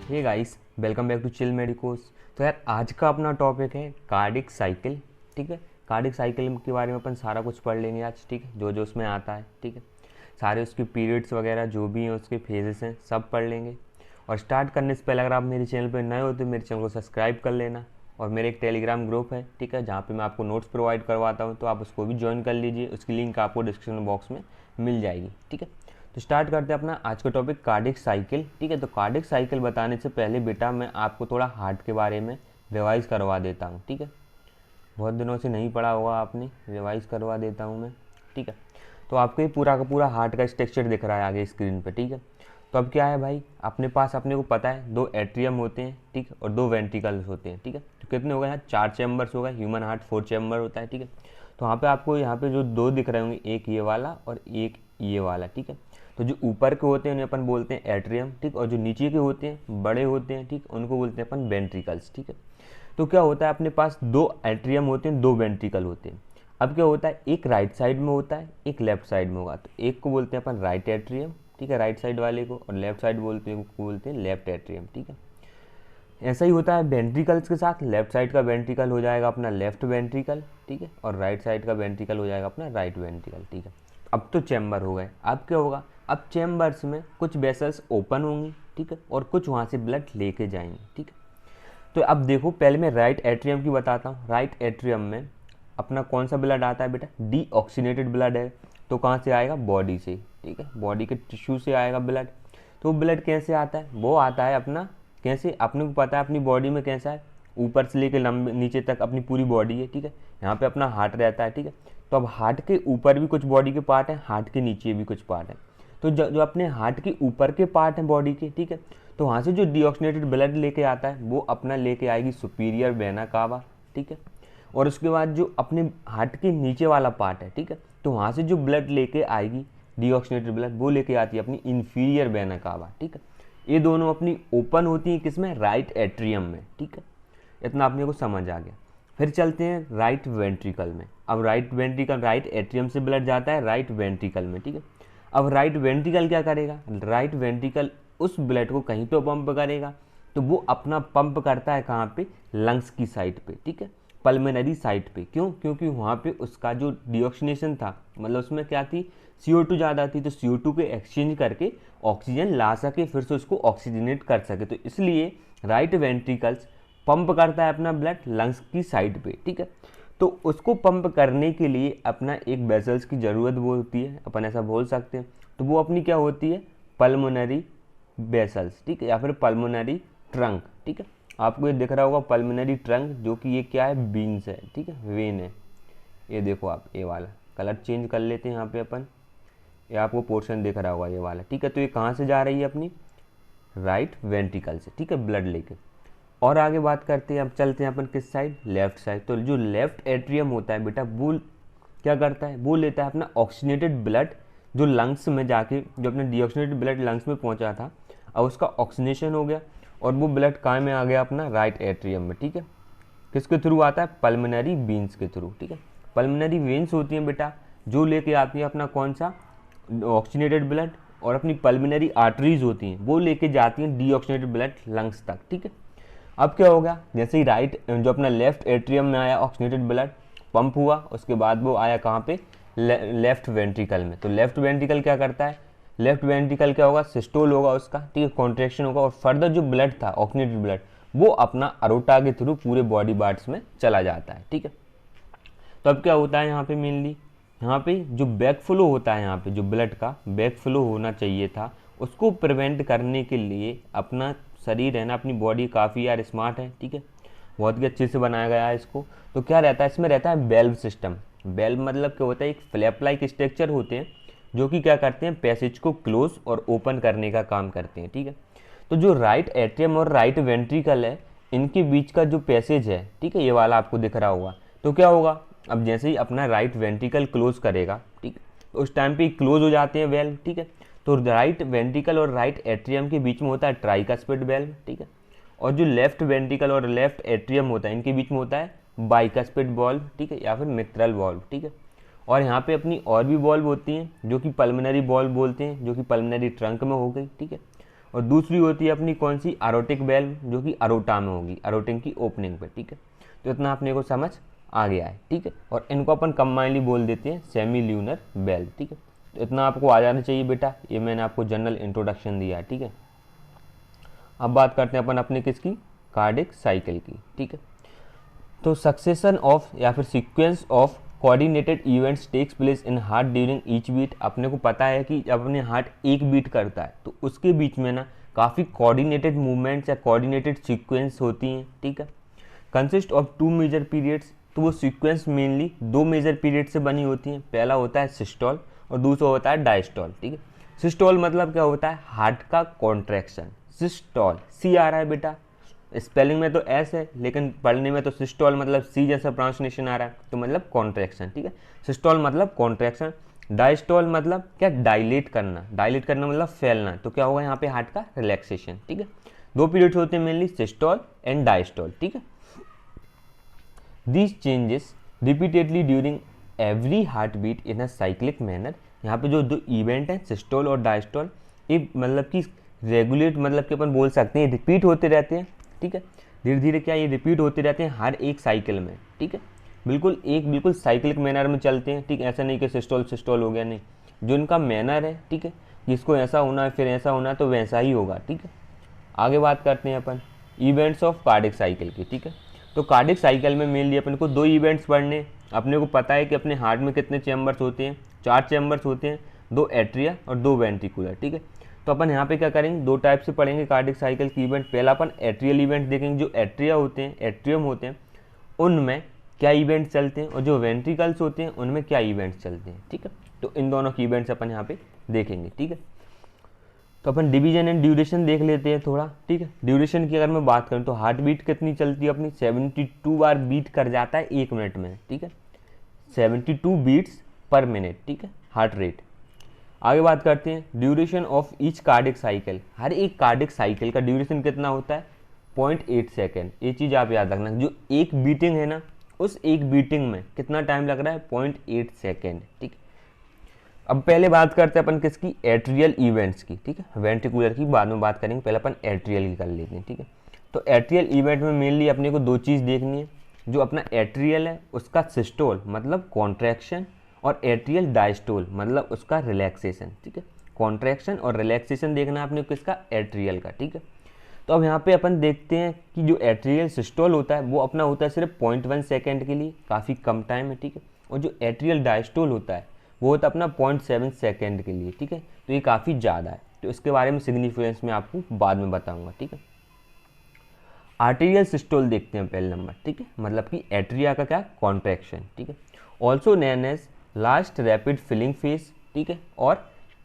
Hey guys, welcome back to chill medicos. तो यार आज का अपना टॉपिक है कार्डिक साइकिल। ठीक है, कार्डिक साइकिल के बारे में अपन सारा कुछ पढ़ लेंगे आज। ठीक है, जो जो उसमें आता है, ठीक है, सारे उसके पीरियड्स वगैरह जो भी हैं उसके फेजेस हैं सब पढ़ लेंगे। और स्टार्ट करने से पहले अगर आप मेरे चैनल पर नए हो तो मेरे चैनल को सब्सक्राइब कर लेना। और मेरे एक टेलीग्राम ग्रुप है, ठीक है, जहाँ पे मैं आपको नोट्स प्रोवाइड करवाता हूँ, तो आप उसको भी ज्वाइन कर लीजिए। उसकी लिंक आपको डिस्क्रिप्शन बॉक्स में मिल जाएगी। ठीक है, तो स्टार्ट करते हैं अपना आज का टॉपिक कार्डिक साइकिल। ठीक है, तो कार्डिक साइकिल बताने से पहले बेटा मैं आपको थोड़ा हार्ट के बारे में रिवाइज़ करवा देता हूँ। ठीक है, बहुत दिनों से नहीं पढ़ा होगा आपने, रिवाइज़ करवा देता हूँ मैं। ठीक है, तो आपको ये पूरा का पूरा हार्ट का स्ट्रक्चर दिख रहा है आगे स्क्रीन पे। ठीक है, तो अब क्या है भाई, अपने पास अपने को पता है 2 एट्रियम होते हैं, ठीक, और 2 वेंट्रिकल्स होते हैं। ठीक है, तो कितने हो गए यहाँ, 4 चैम्बर्स हो गए। ह्यूमन हार्ट 4 चैम्बर होता है। ठीक है, तो वहाँ पे आपको यहाँ पे जो 2 दिख रहे होंगे, एक ये वाला और एक ये वाला। ठीक है, तो जो ऊपर के होते हैं उन्हें अपन बोलते हैं एट्रियम, ठीक, और जो नीचे के होते हैं बड़े होते हैं, ठीक, उनको बोलते हैं अपन वेंट्रिकल्स। ठीक है, तो क्या होता है, अपने पास 2 एट्रियम होते हैं, 2 वेंट्रिकल होते हैं। अब क्या होता है, एक राइट साइड में होता है, एक लेफ्ट साइड में होगा। तो एक को बोलते हैं अपन राइट एट्रियम, ठीक है, राइट साइड वाले को, और लेफ्ट साइड बोलते हैं लेफ्ट एट्रियम। ठीक है, ऐसा ही होता है वेंट्रिकल्स के साथ। लेफ्ट साइड का वेंट्रिकल हो जाएगा अपना लेफ्ट वेंट्रिकल, ठीक है, और राइट साइड का वेंट्रिकल हो जाएगा अपना राइट वेंट्रिकल। ठीक है, अब तो चैम्बर हो गए। अब क्या होगा, अब चैम्बर्स में कुछ वेसल्स ओपन होंगी, ठीक है, और कुछ वहाँ से ब्लड लेके जाएंगे। ठीक है, तो अब देखो, पहले मैं राइट एट्रियम की बताता हूँ। राइट एट्रियम में अपना कौन सा ब्लड आता है बेटा, डीऑक्सीनेटेड ब्लड है। तो कहाँ से आएगा, बॉडी से। ठीक है, बॉडी के टिश्यू से आएगा ब्लड। तो ब्लड कैसे आता है, वो आता है अपना, कैसे, अपने को पता है अपनी बॉडी में कैसा है, ऊपर से लेके लंबे नीचे तक अपनी पूरी बॉडी है। ठीक है, यहाँ पे अपना हार्ट रहता है। ठीक है, तो अब हार्ट के ऊपर भी कुछ बॉडी के पार्ट हैं, हार्ट के नीचे भी कुछ पार्ट हैं। तो जो अपने हार्ट के ऊपर के पार्ट हैं बॉडी के, ठीक है, तो वहाँ से जो डीऑक्सीनेटेड ब्लड लेके आता है वो अपना लेके आएगी सुपीरियर वेना कावा। ठीक है, और उसके बाद जो अपने हार्ट के नीचे वाला पार्ट है, ठीक है, तो वहाँ से जो ब्लड लेके आएगी डीऑक्सीनेटेड ब्लड, वो लेके आती है अपनी इन्फीरियर वेना कावा। ठीक है, ये दोनों अपनी ओपन होती हैं किसमें, राइट एट्रियम में। ठीक है, इतना अपने को समझ आ गया। फिर चलते हैं राइट वेंट्रिकल में। अब राइट वेंट्रिकल, राइट एट्रियम से ब्लड जाता है राइट वेंट्रिकल में। ठीक है, अब राइट वेंट्रिकल क्या करेगा, राइट वेंट्रिकल उस ब्लड को कहीं तो पंप करेगा। तो वो अपना पंप करता है कहाँ पे, लंग्स की साइड पे। ठीक है, पल्मोनरी साइड पे। क्यों, क्योंकि वहाँ पे उसका जो डिऑक्सीनेशन था, मतलब उसमें क्या थी, CO2 ज़्यादा थी, तो CO2 के एक्सचेंज करके ऑक्सीजन ला सके, फिर से उसको ऑक्सीजनेट कर सके। तो इसलिए राइट वेंट्रिकल्स पंप करता है अपना ब्लड लंग्स की साइड पे। ठीक है, तो उसको पंप करने के लिए अपना एक वेसल्स की ज़रूरत वो होती है, अपन ऐसा बोल सकते हैं। तो वो अपनी क्या होती है, पल्मोनरी वेसल्स। ठीक है, या फिर पल्मोनरी ट्रंक। ठीक है, आपको ये दिख रहा होगा पल्मोनरी ट्रंक, जो कि ये क्या है, बीन्स है। ठीक है, वेन है। ये देखो आप, ये वाला कलर चेंज कर लेते हैं यहाँ पे अपन, ये आपको पोर्शन दिख रहा होगा ये वाला। ठीक है, तो ये कहाँ से जा रही है, अपनी राइट वेंट्रिकल से। ठीक है, ब्लड लेके। और आगे बात करते हैं, अब चलते हैं अपन किस साइड, लेफ्ट साइड। तो जो लेफ्ट एट्रियम होता है बेटा, वो क्या करता है, वो लेता है अपना ऑक्सीनेटेड ब्लड, जो लंग्स में जाके, जो अपना डीऑक्सीनेटेड ब्लड लंग्स में पहुंचा था, अब उसका ऑक्सीनेशन हो गया और वो ब्लड कहाँ में आ गया, अपना राइट एट्रियम में। ठीक है, किसके थ्रू आता है, पल्मोनरी वेन्स के थ्रू। ठीक है, पल्मोनरी वेन्स होती हैं बेटा, जो लेके आती है अपना कौन सा, ऑक्सीनेटेड ब्लड, और अपनी पल्मोनरी आर्टरीज होती हैं, वो लेके जाती हैं डीऑक्सीनेटेड ब्लड लंग्स तक। ठीक है, अब क्या हो गया, जैसे ही राइट जो अपना लेफ्ट एट्रियम में आया ऑक्सीनेटेड ब्लड, पंप हुआ, उसके बाद वो आया कहाँ पे, लेफ्ट वेंट्रिकल में। तो लेफ्ट वेंट्रिकल क्या करता है, लेफ्ट वेंट्रिकल क्या होगा, सिस्टोल होगा उसका। ठीक है, कॉन्ट्रैक्शन होगा, और फर्दर जो ब्लड था ऑक्सीनेटेड ब्लड, वो अपना अरोटा के थ्रू पूरे बॉडी पार्ट्स में चला जाता है। ठीक है, तो अब क्या होता है यहाँ पे, मेनली यहाँ पे जो बैक फ्लो होता है, यहाँ पे जो ब्लड का बैक फ्लो होना चाहिए था, उसको प्रिवेंट करने के लिए अपना शरीर है ना, अपनी बॉडी काफ़ी यार स्मार्ट है। ठीक है, बहुत ही अच्छे से बनाया गया है इसको। तो क्या रहता है, इसमें रहता है वेल्व सिस्टम। वेल्व मतलब क्या होता है, एक फ्लैप लाइक स्ट्रक्चर होते हैं, जो कि क्या करते हैं, पैसेज को क्लोज और ओपन करने का काम करते हैं। ठीक है, तो जो राइट एट्रियम और राइट वेंट्रिकल है, इनके बीच का जो पैसेज है, ठीक है, ये वाला आपको दिख रहा होगा। तो क्या होगा, अब जैसे ही अपना राइट वेंट्रिकल क्लोज करेगा, ठीक, तो उस टाइम पे क्लोज हो जाते हैं वेल्व। ठीक है, तो राइट वेंट्रिकल और राइट एट्रियम के बीच में होता है ट्राइकस्पिड वेल्व। ठीक है, और जो लेफ्ट वेंट्रिकल और लेफ्ट एट्रियम होता है, इनके बीच में होता है बाइकस्पिड वॉल्व। ठीक है, या फिर मित्रल वॉल्व। ठीक है, और यहाँ पे अपनी और भी वॉल्व होती हैं, जो कि पल्मोनरी वॉल्व बोलते हैं, जो कि पल्मोनरी ट्रंक में हो गई। ठीक है, और दूसरी होती है अपनी कौन सी, एरोटिक वेल्व, जो कि अरोटा में होगी, एरोटिक की ओपनिंग पे, ठीक है। तो इतना अपने को समझ आ गया है, ठीक है। और इनको अपन कंबाइनली बोल देते हैं सेमी ल्यूनर वेल्व, ठीक है। तो इतना आपको आ जाना चाहिए बेटा, ये मैंने आपको जनरल इंट्रोडक्शन दिया है, ठीक है। अब बात करते हैं अपन अपने किसकी, कार्डिक साइकिल की, ठीक है। तो सक्सेशन ऑफ या फिर sequence of coordinated events takes place in heart during each beat. अपने को पता है कि जब अपने हार्ट एक बीट करता है तो उसके बीच में ना काफ़ी कोऑर्डिनेटेड मूवमेंट्स या कोऑर्डिनेटेड सीक्वेंस होती हैं, ठीक है। कंसिस्ट ऑफ 2 मेजर पीरियड्स, तो वो सीक्वेंस मेनली 2 मेजर पीरियड से बनी होती हैं। पहला होता है सिस्टोल और दूसरा होता है डायस्टोल, ठीक है। सिस्टोल मतलब क्या होता है, हार्ट का कॉन्ट्रैक्शन। सिस्टोल, सी आ रहा है बेटा, स्पेलिंग में तो एस है लेकिन पढ़ने में तो सिस्टोल मतलब सी जैसा प्रोनाउंसिएशन आ रहा है, तो मतलब कॉन्ट्रैक्शन, ठीक है। सिस्टोल मतलब कॉन्ट्रैक्शन। डायस्टोल मतलब क्या, डायलेट करना, डायलेट करना मतलब फैलना, तो क्या होगा यहाँ पे हार्ट का रिलैक्सेशन, ठीक है। 2 पीरियड्स होते हैं मेनली, सिस्टोल एंड डायस्टोल, ठीक है। These changes repeatedly during every heartbeat in a cyclic manner। यहाँ पे जो 2 इवेंट हैं सिस्टोल और डायस्टोल, ये मतलब कि रेगुलेट, मतलब कि अपन बोल सकते हैं रिपीट होते रहते हैं, ठीक है। धीरे धीरे क्या ये रिपीट होते रहते हैं हर एक साइकिल में, ठीक है। बिल्कुल साइक्लिक मैनर में चलते हैं, ठीक। ऐसा नहीं कि सिस्टोल सिस्टोल हो गया, नहीं, जो इनका मैनर है, ठीक है, जिसको ऐसा होना है फिर ऐसा होना है तो वैसा ही होगा, ठीक है। आगे बात करते हैं अपन इवेंट्स ऑफ कार्डिक साइकिल की, ठीक है। तो कार्डिक साइकिल में मेनली अपन को 2 इवेंट्स पढ़ने। अपने को पता है कि अपने हार्ट में कितने चैम्बर्स होते हैं, 4 चैम्बर्स होते हैं, 2 एट्रिया और 2 वेंट्रिकुलर, ठीक है। तो अपन यहाँ पे क्या करेंगे, 2 टाइप से पढ़ेंगे कार्डिक साइकिल की इवेंट। पहला अपन एट्रियल इवेंट देखेंगे, जो एट्रिया होते हैं, एट्रियम होते हैं, उनमें क्या इवेंट्स चलते हैं, और जो वेंट्रिकल्स होते हैं उनमें क्या इवेंट्स चलते हैं, ठीक है। तो इन दोनों की इवेंट्स अपन यहाँ पे देखेंगे, ठीक है। तो अपन डिवीजन एंड ड्यूरेशन देख लेते हैं थोड़ा, ठीक है। ड्यूरेशन की अगर मैं बात करूँ तो हार्ट बीट कितनी चलती है अपनी, 72 बार बीट कर जाता है 1 मिनट में, ठीक है। 72 बीट्स पर मिनट, ठीक है, हार्ट रेट। आगे बात करते हैं duration of each cardiac cycle. हर एक कार्डिक साइकिल का ड्यूरेशन कितना होता है, 0.8 सेकेंड। ये चीज़ आप याद रखना, जो एक बीटिंग है ना, उस एक बीटिंग में कितना टाइम लग रहा है, 0.8 सेकेंड, ठीक है। अब पहले बात करते हैं अपन किसकी, एट्रियल इवेंट्स की, ठीक है। वेंट्रिकुलर की बाद में बात करेंगे, पहले अपन एट्रियल की कर लेते हैं, ठीक है। तो एट्रियल इवेंट में मेनली अपने को 2 चीज़ देखनी है। जो अपना एट्रियल है उसका सिस्टोल मतलब कॉन्ट्रैक्शन, और एट्रियल डायस्टोल मतलब उसका रिलैक्सेशन, ठीक है। कॉन्ट्रैक्शन और रिलैक्सेशन देखना है अपने को किसका, एट्रियल का, ठीक है। तो अब यहाँ पे अपन देखते हैं कि जो एट्रियल सिस्टोल होता है वो अपना होता है सिर्फ 0.1 सेकेंड के लिए, काफ़ी कम टाइम है, ठीक है। और जो एट्रियल डायस्टोल होता है वो होता है अपना 0.7 सेकेंड के लिए, ठीक है। तो ये काफ़ी ज़्यादा है, तो इसके बारे में सिग्निफिकेंस मैं आपको बाद में बताऊंगा, ठीक है। आर्टेरियल सिस्टोल देखते हैं पहले नंबर, ठीक है, मतलब कि एट्रिया का क्या, कॉन्ट्रैक्शन, ठीक है। Also known as last rapid filling phase, ठीक है, और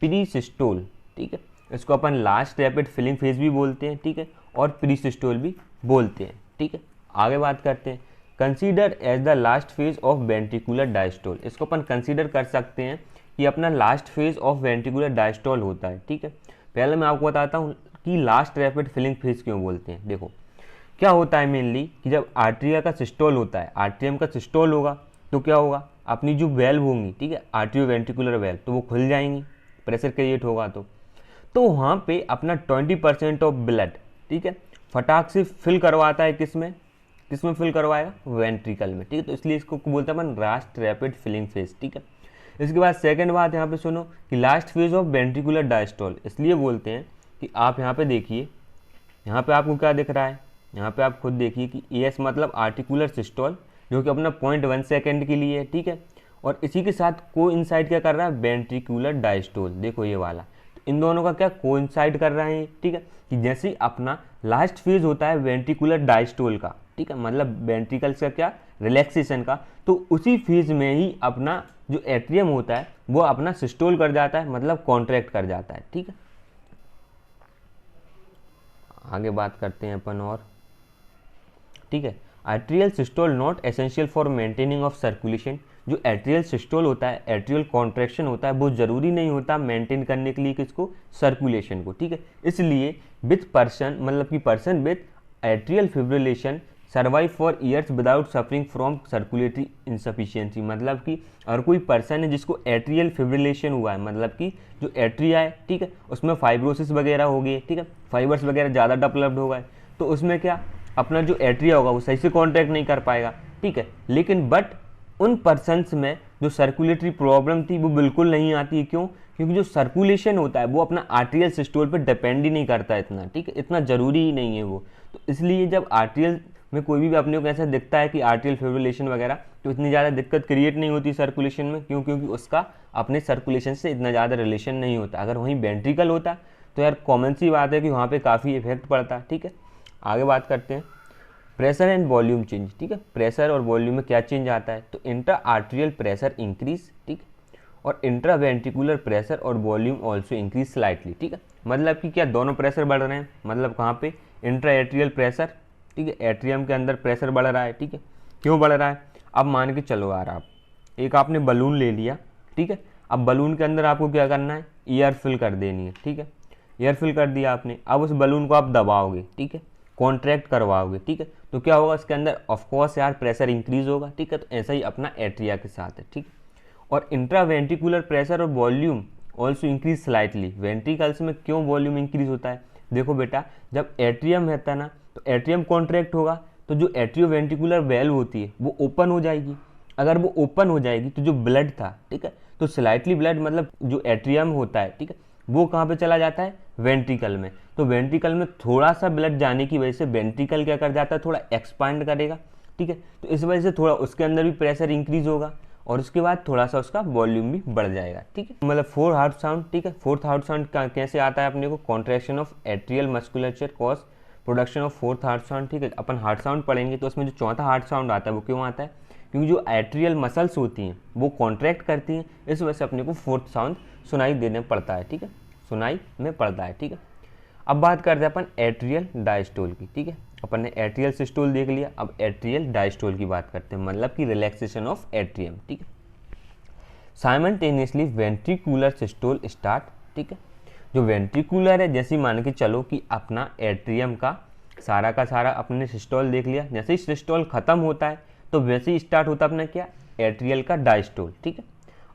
प्री सिस्टोल, ठीक है। इसको अपन लास्ट रैपिड फिलिंग फेज भी बोलते हैं, ठीक है, और प्री सिस्टोल भी बोलते हैं, ठीक है। आगे बात करते हैं consider as the last phase of ventricular diastole. इसको अपन कंसीडर कर सकते हैं कि अपना last phase of ventricular diastole होता है, ठीक है। पहले मैं आपको बताता हूँ कि लास्ट रैपिड फिलिंग फेज क्यों बोलते हैं। देखो क्या होता है मेनली कि जब आर्ट्रिया का सिस्टोल होता है, आर्ट्रियम का सिस्टोल होगा तो क्या होगा, अपनी जो वेल्व होंगी, ठीक है, आर्ट्रियो वेंट्रिकुलर वेल्व, तो वो खुल जाएंगी, प्रेशर क्रिएट होगा तो वहाँ पे अपना 20% ऑफ ब्लड, ठीक है, फटाक से फिल करवाता है, किसमें फिल करवाएगा, वेंट्रिकल में, ठीक है। तो इसलिए इसको बोलते हैं अपन लास्ट रैपिड फिलिंग फेज, ठीक है। इसके बाद सेकंड बात यहाँ पे सुनो कि last phase of ventricular diastole इसलिए बोलते हैं कि आप यहाँ पे देखिए, यहाँ पे आपको क्या दिख रहा है, यहाँ पे आप खुद देखिए कि एस मतलब आर्टिकुलर सिस्टोल, जो कि अपना 0.1 सेकेंड के लिए है, ठीक है। और इसी के साथ कोइंसाइड क्या कर रहा है, वेंट्रिकुलर डायस्टोल, देखो ये वाला, तो इन दोनों का क्या कोइंसाइड कर रहा है, ठीक है। कि जैसे ही अपना लास्ट फेज होता है वेंट्रिकुलर डायस्टोल का, ठीक है, मतलब वेंट्रिकल्स का क्या, रिलैक्सेशन का, तो उसी फेज में ही अपना जो एट्रियम होता है वो अपना सिस्टोल कर जाता है, मतलब कॉन्ट्रैक्ट कर जाता है, ठीक है। आगे बात करते हैं अपन और, ठीक है। Atrial systole not essential for maintaining of circulation. जो एट्रियल सिस्टोल होता है, एट्रियल कॉन्ट्रैक्शन होता है, वो जरूरी नहीं होता मेंटेन करने के लिए किसको, सर्कुलेशन को, ठीक है। इसलिए विथ पर्सन मतलब कि person with atrial fibrillation survive for years without suffering from circulatory insufficiency, मतलब कि अगर कोई पर्सन है जिसको एट्रियल फिब्रिलेशन हुआ है, मतलब कि जो एट्रिया है, ठीक है, उसमें फाइब्रोसिस वगैरह हो गई, ठीक है, फाइबर्स वगैरह ज़्यादा डेवलप्ड हो गए, तो उसमें क्या अपना जो एट्रिया होगा वो सही से कॉन्ट्रैक्ट नहीं कर पाएगा, ठीक है। लेकिन बट उन पर्सनस में जो सर्कुलेटरी प्रॉब्लम थी वो बिल्कुल नहीं आती है। क्यों? क्योंकि जो सर्कुलेशन होता है वो अपना आर्टेरियल सिस्टोल पर डिपेंड ही नहीं करता इतना, ठीक है, इतना ज़रूरी ही नहीं है वो। तो इसलिए जब आर्टेरियल में कोई भी अपने को ऐसा दिखता है कि आर्टेरियल फिब्रिलेशन वगैरह, तो इतनी ज़्यादा दिक्कत क्रिएट नहीं होती सर्कुलेशन में। क्यों? क्योंकि उसका अपने सर्कुलेशन से इतना ज़्यादा रिलेशन नहीं होता। अगर वहीं वेंट्रिकल होता तो यार कॉमन सी बात है कि वहाँ पे काफ़ी इफेक्ट पड़ता, ठीक है। आगे बात करते हैं प्रेशर एंड वॉल्यूम चेंज, ठीक है। प्रेशर और वॉल्यूम में क्या चेंज आता है? तो इंट्रा आर्टेरियल प्रेशर इंक्रीज, ठीक, और इंट्रा वेंट्रिकुलर प्रेशर और वॉल्यूम ऑल्सो इंक्रीज स्लाइटली, ठीक है। मतलब कि क्या दोनों प्रेशर बढ़ रहे हैं, मतलब कहाँ पे? इंट्रा एट्रियल प्रेशर, ठीक है, एट्रियम के अंदर प्रेशर बढ़ रहा है, ठीक है। क्यों बढ़ रहा है? अब मान के चलो यार, आप एक आपने बलून ले लिया, ठीक है। अब बलून के अंदर आपको क्या करना है? एयर फिल कर देनी है, ठीक है। एयर फिल कर दिया आपने, अब उस बलून को आप दबाओगे, ठीक है, कॉन्ट्रैक्ट करवाओगे, ठीक है, तो क्या होगा इसके अंदर? ऑफकोर्स यार प्रेशर इंक्रीज होगा, ठीक है। तो ऐसा ही अपना एट्रिया के साथ है, ठीक है। और इंट्रा वेंट्रिकुलर प्रेशर और volume also increase slightly. Ventricles में क्यों वॉल्यूम इंक्रीज होता है? देखो बेटा, जब एट्रियम रहता है ना, तो एट्रियम कॉन्ट्रैक्ट होगा तो जो एट्रियो वेंट्रिकुलर वेल्व होती है वो ओपन हो जाएगी। अगर वो ओपन हो जाएगी तो जो ब्लड था, ठीक है, तो स्लाइटली ब्लड, मतलब जो एट्रियम होता है, ठीक है, वो कहाँ पे चला जाता है? वेंट्रिकल में। तो वेंट्रिकल में थोड़ा सा ब्लड जाने की वजह से वेंट्रिकल क्या कर जाता है? थोड़ा एक्सपांड करेगा, ठीक है। तो इस वजह से थोड़ा उसके अंदर भी प्रेशर इंक्रीज होगा और उसके बाद थोड़ा सा उसका वॉल्यूम भी बढ़ जाएगा, ठीक है। मतलब फोर्थ हार्ट साउंड, ठीक है, फोर्थ हार्ट साउंड कैसे आता है अपने को? Contraction of atrial musculature cause production of fourth heart sound, ठीक है। अपन हार्ट साउंड पढ़ेंगे तो उसमें जो चौथा हार्ट साउंड आता है वो क्यों आता है? क्योंकि जो एट्रियल मसल्स होती हैं वो कॉन्ट्रैक्ट करती हैं, इस वजह से अपने को फोर्थ साउंड सुनाई देने पड़ता है, ठीक है, सुनाई में पड़ता है, ठीक है। अब बात करते हैं अपन एट्रियल डायस्टोल की, ठीक है। अपन ने एट्रियल सिस्टोल देख लिया, अब एट्रियल डायस्टोल की बात करते हैं, मतलब कि रिलैक्सेशन ऑफ एट्रियम, ठीक है। साइमल्टेनियसली वेंट्रिकुलर सिस्टोल स्टार्ट, ठीक है। जो वेंट्रिकुलर है, जैसे मान के चलो कि अपना एट्रियम का सारा अपने सिस्टोल देख लिया, जैसे ही सिस्टोल खत्म होता है तो वैसे ही स्टार्ट होता है अपना क्या? एट्रियल का डायस्टोल, ठीक है।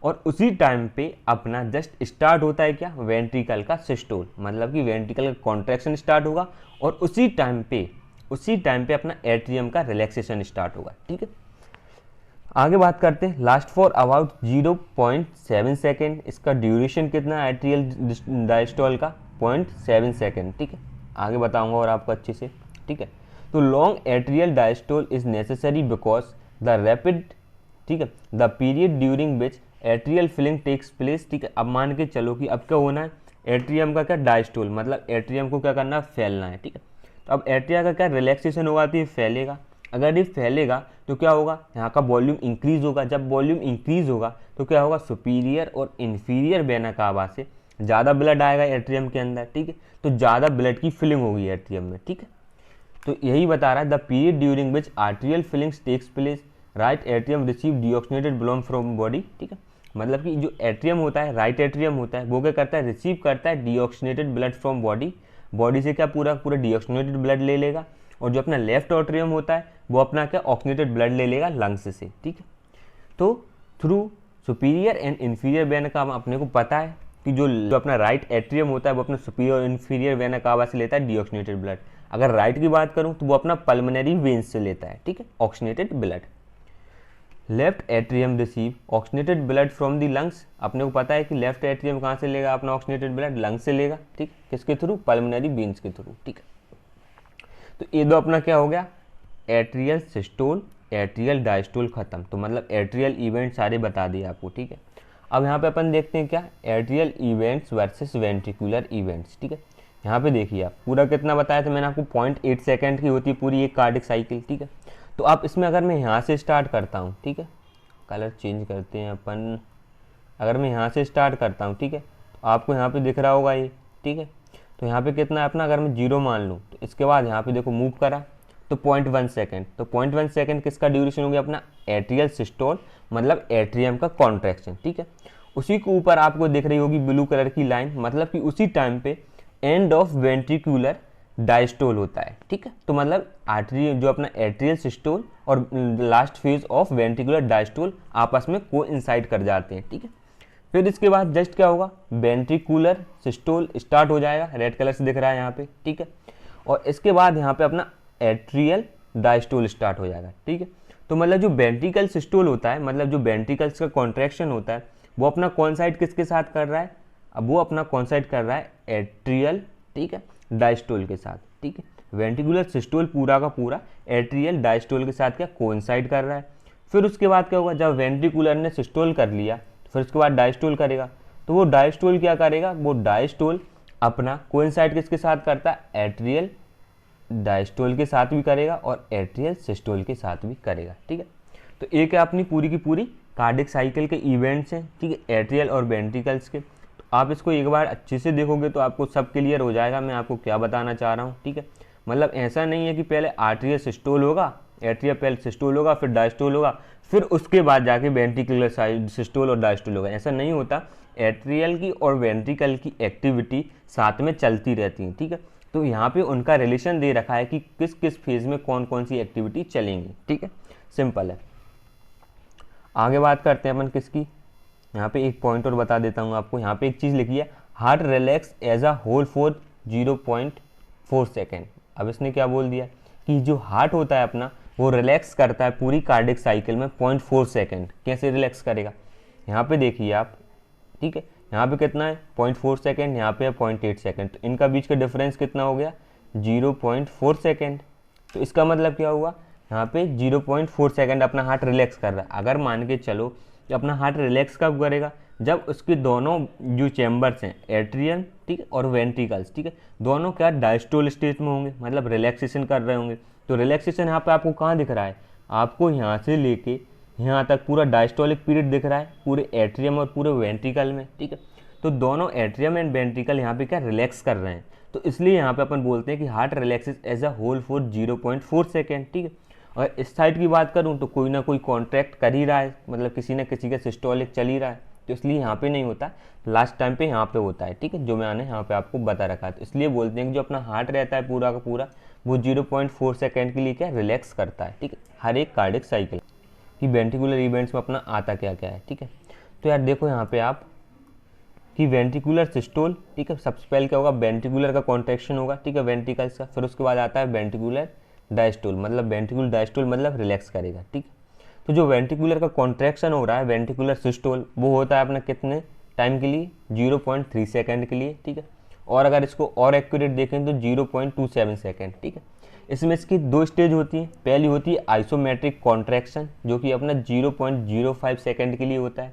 और उसी टाइम पे अपना जस्ट स्टार्ट होता है क्या? वेंट्रिकल का सिस्टोल, मतलब कि वेंट्रिकल का कॉन्ट्रैक्शन स्टार्ट होगा और उसी टाइम पे अपना एट्रियम का रिलैक्सेशन स्टार्ट होगा, ठीक है। आगे बात करते हैं, लास्ट फॉर अबाउट 0.7 सेकेंड। इसका ड्यूरेशन कितना है एट्रियल डायस्टोल का? 0.7 सेकेंड, ठीक है। आगे बताऊंगा और आपको अच्छे से, ठीक है। तो long atrial diastole is necessary because the rapid, ठीक है, the period during which atrial filling takes place, ठीक है। अब मान के चलो कि अब क्या होना है? एट्रियम का क्या? डायस्टोल, मतलब एट्रियम को क्या करना है? फैलना है, ठीक है। तो अब एट्रिया का क्या रिलैक्सेशन होगा? तो ये फैलेगा। अगर ये फैलेगा तो क्या होगा? यहाँ का वॉल्यूम इंक्रीज होगा। जब वॉल्यूम इंक्रीज होगा तो क्या होगा? सुपीरियर और इन्फीरियर वेना कावा से ज़्यादा ब्लड आएगा एट्रियम के अंदर, ठीक है। तो ज़्यादा ब्लड की फिलिंग होगी एट्रियम में, ठीक है। तो यही बता रहा है the period during which arterial fillings takes place, right atrium receive deoxygenated blood from body, ठीक है। मतलब कि जो एट्रियम होता है, राइट एट्रियम होता है, वो क्या करता है? रिसीव करता है डिऑक्सीनेटेड ब्लड फ्रॉम बॉडी से क्या पूरा डिऑक्सीनेटेड ब्लड ले लेगा। और जो अपना लेफ्ट एट्रियम होता है वो अपना क्या? ऑक्सीनेटेड ब्लड ले लेगा लंग्स से, ठीक है। तो through superior and inferior vena cava अपने को पता है कि जो अपना राइट एट्रियम होता है वो अपना सुपीरियर और इन्फीरियर वेना कावा से लेता है डिऑक्सीनेटेड ब्लड। अगर राइट की बात करूं तो वो अपना पल्मोनरी वेन्स से लेता है, ठीक है, oxygenated blood. Left atrium receive oxygenated blood from the lungs. अपने को पता है कि लेफ्ट एट्रियम कहाँ से लेगा अपना ऑक्सीनेटेड ब्लड? लंग्स से लेगा, ठीक। किसके थ्रू? पल्मोनरी वेन्स के थ्रू, ठीक है। तो ये दो अपना क्या हो गया? एट्रियल सिस्टोल, एट्रियल डायस्टोल खत्म। तो मतलब एट्रियल इवेंट सारे बता दिए आपको, ठीक है। अब यहाँ पे अपन देखते हैं क्या? Atrial events versus ventricular events, ठीक है। यहाँ पे देखिए आप पूरा कितना बताया था मैंने आपको? 0.8 सेकेंड की होती है पूरी एक कार्डिक साइकिल, ठीक है। तो आप इसमें अगर मैं यहाँ से स्टार्ट करता हूँ, ठीक है, कलर चेंज करते हैं अपन, अगर मैं यहाँ से स्टार्ट करता हूँ, ठीक है, तो आपको यहाँ पे दिख रहा होगा ये, ठीक है। तो यहाँ पे कितना है अपना? अगर मैं 0 मान लूँ तो इसके बाद यहाँ पे देखो मूव करा तो 0.1 सेकेंड। तो 0.1 सेकेंड किसका ड्यूरेशन हो गया? अपना एट्रियल सिस्टोल, मतलब एट्रियम का कॉन्ट्रैक्शन, ठीक है। उसी के ऊपर आपको दिख रही होगी ब्लू कलर की लाइन, मतलब कि उसी टाइम पे एंड ऑफ वेंट्रिकुलर डायस्टोल होता है, ठीक है। तो मतलब आर्टरी जो अपना एट्रियल सिस्टोल और last phase of ventricular diastole आपस में कोइंसाइड कर जाते हैं, ठीक है। फिर इसके बाद जस्ट क्या होगा, वेंट्रिकुलर सिस्टोल स्टार्ट हो जाएगा, रेड कलर से दिख रहा है यहाँ पे, ठीक है। और इसके बाद यहाँ पे अपना एट्रियल डायस्टोल स्टार्ट हो जाएगा, ठीक है। तो मतलब जो वेंट्रिकल सिस्टोल होता है, मतलब जो वेंट्रिकल्स का कॉन्ट्रैक्शन होता है, वो अपना कॉन्साइड किसके साथ कर रहा है, अब वो अपना कॉन्साइड कर रहा है एट्रियल, ठीक है, डायस्टोल के साथ, ठीक है। वेंट्रिकुलर सिस्टोल पूरा का पूरा एट्रियल डायस्टोल के साथ क्या कोइंसाइड कर रहा है। फिर उसके बाद क्या होगा, जब वेंट्रिकुलर ने सिस्टोल कर लिया, फिर उसके बाद डायस्टोल करेगा, तो वो डायस्टोल क्या करेगा, वो डायस्टोल अपना कोइंसाइड किसके साथ करता है, एट्रियल डायस्टोल के साथ भी करेगा और एट्रियल सिस्टोल के साथ भी करेगा, ठीक है। तो एक है अपनी पूरी की पूरी कार्डिक साइकिल के इवेंट्स हैं, ठीक है, एट्रियल और वेंट्रिकल्स के। तो आप इसको एक बार अच्छे से देखोगे तो आपको सब क्लियर हो जाएगा मैं आपको क्या बताना चाह रहा हूँ, ठीक है। मतलब ऐसा नहीं है कि पहले आर्ट्रियल सिस्टोल होगा, एट्रियल पहले सिस्टोल होगा, फिर डायस्टोल होगा, फिर उसके बाद जाके वेंट्रिकुलर सिस्टोल और डायस्टोल होगा, ऐसा नहीं होता। एट्रियल की और वेंट्रिकल की एक्टिविटी साथ में चलती रहती है, ठीक है। तो यहाँ पे उनका रिलेशन दे रखा है कि किस किस फेज में कौन कौन सी एक्टिविटी चलेंगी, ठीक है, सिंपल है। आगे बात करते हैं अपन किसकी, यहाँ पे एक पॉइंट और बता देता हूँ आपको। यहाँ पे एक चीज़ लिखी है, heart relax as a whole for 0.4 second. अब इसने क्या बोल दिया कि जो हार्ट होता है अपना वो रिलैक्स करता है पूरी कार्डिक साइकिल में 0.4 सेकेंड। कैसे रिलैक्स करेगा, यहाँ पे देखिए आप, ठीक है, यहाँ पे कितना है 0.4 सेकेंड, यहाँ पे है 0.8 सेकेंड, तो इनका बीच का डिफरेंस कितना हो गया 0.4 सेकेंड। तो इसका मतलब क्या हुआ, यहाँ पे 0.4 सेकेंड अपना हार्ट रिलैक्स कर रहा है। अगर मान के चलो कि अपना हार्ट रिलैक्स कब करेगा, जब उसके दोनों जो चैम्बर्स हैं एट्रियम, ठीक है, और वेंट्रिकल्स, ठीक है, दोनों क्या डायस्टोल स्टेज में होंगे, मतलब रिलैक्सेशन कर रहे होंगे। तो रिलैक्सेशन यहाँ पे आपको कहाँ दिख रहा है, आपको यहाँ से लेके यहाँ तक पूरा डायस्टोलिक पीरियड दिख रहा है पूरे एट्रियम और पूरे वेंट्रिकल में, ठीक है। तो दोनों एट्रियम एंड वेंट्रिकल यहाँ पे क्या रिलैक्स कर रहे हैं, तो इसलिए यहाँ पे अपन बोलते हैं कि heart relaxes as a whole for 0.4 second, ठीक है। और इस साइड की बात करूँ तो कोई ना कोई कॉन्ट्रैक्ट कर ही रहा है, मतलब किसी न किसी का सिस्टोलिक चल ही रहा है, तो इसलिए यहाँ पे नहीं होता, लास्ट टाइम पे यहाँ पे होता है, ठीक है, जो मैंने यहाँ पे आपको बता रखा है। तो इसलिए बोलते हैं कि जो अपना हार्ट रहता है पूरा का पूरा वो 0.4 सेकेंड के लिए क्या रिलैक्स करता है, ठीक है, हर एक कार्डिक साइकिल कि वेंट्रिकुलर इवेंट्स में अपना आता क्या क्या है, ठीक है। तो यार देखो यहाँ पे आप कि वेंट्रिकुलर सिस्टोल, ठीक है, सबसे पहले क्या होगा, वेंट्रिकुलर का कॉन्ट्रैक्शन होगा, ठीक है, वेंट्रिकल्स का, फिर उसके बाद आता है वेंट्रिकुलर डायस्टोल, मतलब वेंट्रिकुलर डायस्टोल मतलब रिलैक्स करेगा, ठीक है। तो जो वेंट्रिकुलर का कॉन्ट्रैक्शन हो रहा है वेंट्रिकुलर सिस्टोल, वो होता है अपना कितने टाइम के लिए 0.3 सेकेंड के लिए, ठीक है। और अगर इसको और एक्यूरेट देखें तो 0.27 सेकेंड, ठीक है। इसमें इसकी दो स्टेज होती है, पहली होती है आइसोमेट्रिक कॉन्ट्रैक्शन जो कि अपना 0.05 सेकेंड के लिए होता है,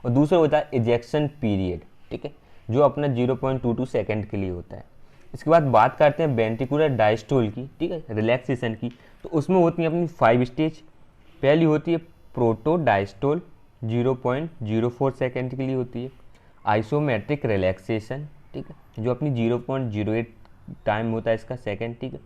और दूसरा होता है इजेक्शन पीरियड, ठीक है, जो अपना 0.22 सेकेंड के लिए होता है। इसके बाद बात करते हैं वेंट्रिकुलर डायस्टोल की, ठीक है, रिलैक्सेशन की। तो उसमें होती है अपनी 5 स्टेज। पहली होती है प्रोटो डायस्टोल 0.04 सेकेंड के लिए होती है, आइसोमेट्रिक रिलैक्सेशन, ठीक है, जो अपनी 0.08 टाइम होता है इसका सेकेंड, ठीक है।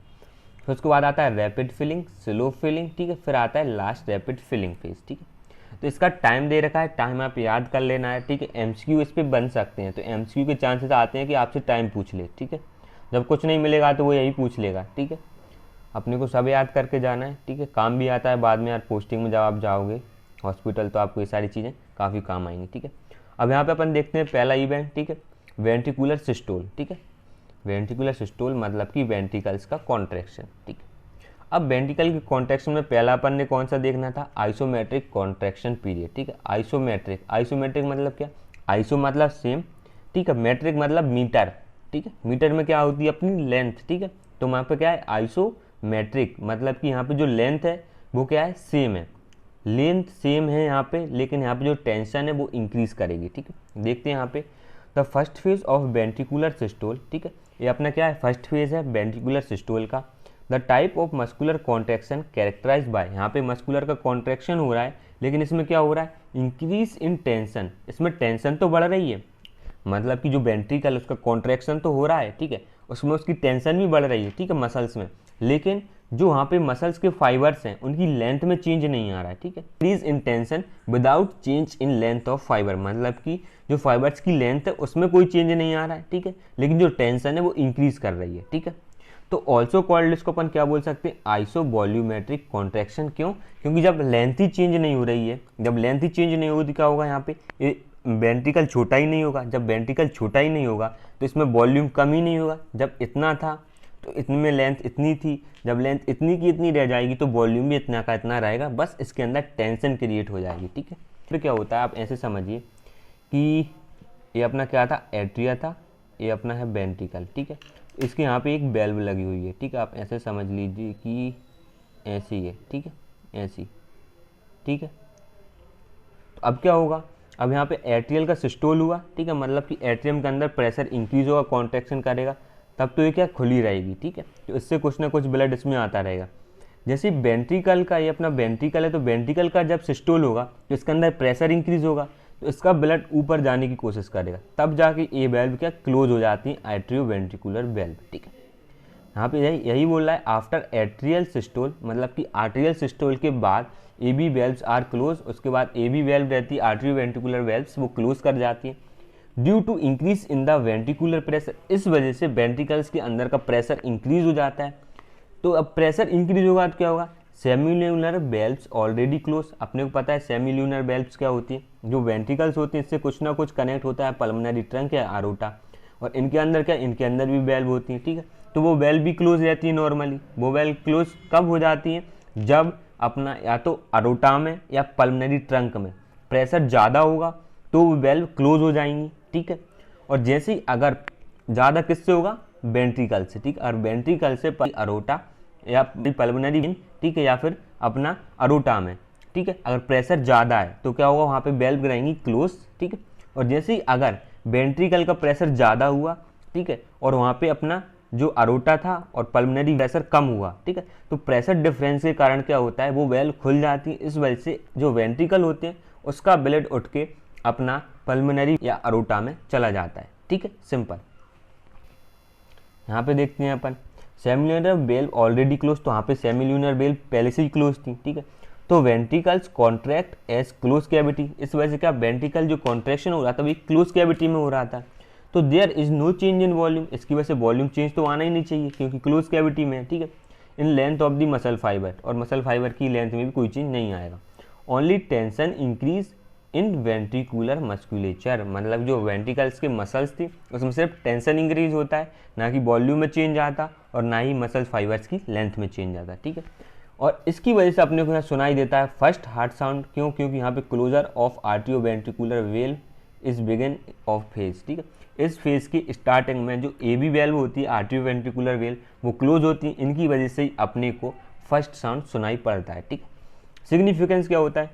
फिर उसके बाद आता है रैपिड फिलिंग, स्लो फिलिंग, ठीक है, फिर आता है लास्ट रैपिड फिलिंग फेज, ठीक है। तो इसका टाइम दे रखा है, टाइम आप याद कर लेना है, ठीक है। एमसीक्यू इस पर बन सकते हैं, तो एमसीक्यू के चांसेस आते हैं कि आपसे टाइम पूछ ले, ठीक है। जब कुछ नहीं मिलेगा तो वो यही पूछ लेगा, ठीक है। अपने को सब याद करके जाना है, ठीक है, काम भी आता है बाद में यार पोस्टिंग में जब आप जाओगे हॉस्पिटल तो आपको ये सारी चीज़ें काफ़ी काम आएंगी, ठीक है। अब यहाँ पे अपन देखते हैं पहला इवेंट, ठीक है, वेंट्रिकुलर सिस्टोल, ठीक है। वेंट्रिकुलर सिस्टोल मतलब कि वेंट्रिकल्स का कॉन्ट्रैक्शन, ठीक है। अब वेंट्रिकल के कॉन्ट्रैक्शन में पहला अपन ने कौन सा देखना था, आइसोमेट्रिक कॉन्ट्रैक्शन पीरियड, ठीक है। आइसोमेट्रिक, आइसोमेट्रिक मतलब क्या, आइसो मतलब सेम, ठीक है, मेट्रिक मतलब मीटर, ठीक है। मीटर में क्या होती है अपनी लेंथ, ठीक है। तो वहाँ पे क्या है आइसोमेट्रिक मतलब कि यहाँ पे जो लेंथ है वो क्या है सेम है, लेंथ सेम है यहाँ पे, लेकिन यहाँ पे जो टेंशन है वो इंक्रीज करेगी, ठीक है। देखते हैं यहाँ पे the first phase of ventricular systole, ठीक है, ये अपना क्या है फर्स्ट फेज है वेंट्रिकुलर सिस्टोल का। The type of muscular contraction characterize by, यहाँ पे मस्कुलर का कॉन्ट्रैक्शन हो रहा है लेकिन इसमें क्या हो रहा है इंक्रीज इन टेंशन, इसमें टेंशन तो बढ़ रही है, मतलब कि जो वेंट्रिकल उसका कॉन्ट्रैक्शन तो हो रहा है, ठीक है, उसमें उसकी टेंशन भी बढ़ रही है, ठीक है, मसल्स में, लेकिन जो वहाँ पे मसल्स के फाइबर्स हैं उनकी लेंथ में चेंज नहीं आ रहा है, ठीक है। Increase in tension without change in length of fibre, मतलब कि जो फाइबर्स की लेंथ है उसमें कोई चेंज नहीं आ रहा है, ठीक है, लेकिन जो टेंशन है वो इंक्रीज कर रही है, ठीक है। तो ऑल्सो कॉल्ड इसको अपन क्या बोल सकते हैं, आइसोवॉल्यूमेट्रिक कॉन्ट्रैक्शन। क्यों? क्योंकि जब लेंथ ही चेंज नहीं हो रही है, जब लेंथ ही चेंज नहीं होगी तो क्या होगा, यहाँ पे ये वेंट्रिकल छोटा ही नहीं होगा। जब वेंट्रिकल छोटा ही नहीं होगा तो इसमें वॉल्यूम कम ही नहीं होगा। जब इतना था तो इतने लेंथ इतनी थी, जब लेंथ इतनी की इतनी रह जाएगी तो वॉल्यूम भी इतना का इतना रहेगा, बस इसके अंदर टेंशन क्रिएट हो जाएगी। ठीक है, फिर क्या होता है आप ऐसे समझिए कि ये अपना क्या था, एट्रिया था, ये अपना है वेंट्रिकल। ठीक है, इसके यहाँ पे एक वेल्व लगी हुई है। ठीक है, आप ऐसे समझ लीजिए कि ऐसी है। ठीक है, ऐसी। ठीक है, तो अब क्या होगा, अब यहाँ पे एट्रियल का सिस्टोल हुआ। ठीक है, मतलब कि एट्रियम के अंदर प्रेशर इंक्रीज होगा, कॉन्ट्रैक्शन करेगा, तब तो ये क्या खुली रहेगी। ठीक है, तो इससे कुछ ना कुछ ब्लड इसमें आता रहेगा। जैसे वेंट्रिकल का, ये अपना वेंट्रिकल है, तो वेंट्रिकल का जब सिस्टोल होगा तो इसके अंदर प्रेशर इंक्रीज होगा, तो इसका ब्लड ऊपर जाने की कोशिश करेगा, तब जाके ये वेल्व क्या क्लोज हो जाती है, एट्रियो वेंट्रिकुलर वेल्व। ठीक है, यहाँ पे यही बोल रहा है आफ्टर एट्रियल सिस्टोल, मतलब कि आर्टेरियल सिस्टोल के बाद A B valves are close. उसके बाद ए बी वेल्व रहती है, आर्टेरियो वेंट्रिकुलर वेल्व्स, वो क्लोज कर जाती है due to increase in the ventricular pressure. इस वजह से वेंट्रिकल्स के अंदर का प्रेशर इंक्रीज हो जाता है। तो अब प्रेशर इंक्रीज होगा तो क्या होगा, सेमील्यूनर वेल्व्स ऑलरेडी क्लोज। अपने को पता है सेमील्यूनर वेल्व्स क्या होती है, जो वेंट्रिकल्स होती है इससे कुछ ना कुछ कनेक्ट होता है पल्मोनरी ट्रंक या आरोटा, और इनके अंदर क्या, इनके अंदर भी वेल्व होती है। ठीक है, तो वो वेल्व भी क्लोज रहती है नॉर्मली। वो वेल्व क्लोज कब हो जाती है, जब अपना या तो अरोटा में या पल्मोनरी ट्रंक में प्रेशर ज़्यादा होगा तो वो वेल्व क्लोज हो जाएंगी। ठीक है, और जैसे ही अगर ज़्यादा किससे होगा, वेंट्रिकल से। ठीक है, और वेंट्रिकल से अरोटा या पल्मोनरी वेन, ठीक है, या फिर अपना अरोटा में। ठीक है, अगर प्रेशर ज़्यादा है तो क्या होगा, वहाँ पे वेल्व रहेंगी क्लोज। ठीक है, और जैसे ही अगर वेंट्रिकल का प्रेशर ज़्यादा हुआ, ठीक है, और वहाँ पे अपना जो अरोटा था और पल्मोनरी प्रेशर कम हुआ, ठीक है, तो प्रेशर डिफरेंस के कारण क्या होता है, वो वेल्व खुल जाती है। इस वजह से जो वेंट्रिकल होते हैं उसका ब्लड उठ के अपना पल्मोनरी या अरोटा में चला जाता है। ठीक है, सिंपल। यहाँ पे देखते हैं अपन सेमिल्यूनर वेल्व ऑलरेडी क्लोज, तो यहाँ पे सेमिल्यूनर वेल्व पहले से ही क्लोज थी। ठीक है, तो ventricles contract as close cavity. इस वजह से क्या, वेंट्रिकल जो कॉन्ट्रैक्शन हो रहा था वो क्लोज कैविटी में हो रहा था, तो there is no change in volume. इसकी वजह से वॉल्यूम चेंज तो आना ही नहीं चाहिए क्योंकि क्लोज कैविटी में है। ठीक है, इन length of the muscle fibre, और मसल फाइबर की लेंथ में भी कोई चेंज नहीं आएगा। Only tension increase in ventricular musculature, मतलब जो वेंट्रिकल्स के मसल्स थी उसमें सिर्फ टेंशन इंक्रीज होता है, ना कि वॉल्यूम में चेंज आता और ना ही मसल फाइबर्स की लेंथ में चेंज आता। ठीक है, और इसकी वजह से अपने को यहाँ सुनाई देता है फर्स्ट हार्ट साउंड। क्यों? क्योंकि यहाँ पे क्लोजर ऑफ आर्टियो ventricular valve is begin of phase. ठीक है, इस फेज की स्टार्टिंग में जो ए बी वेल्व होती है, आर्टियो वेंट्रिकुलर वेल्व, वो क्लोज होती है। इनकी वजह से ही अपने को फर्स्ट साउंड सुनाई पड़ता है। ठीक, सिग्निफिकेंस क्या होता है,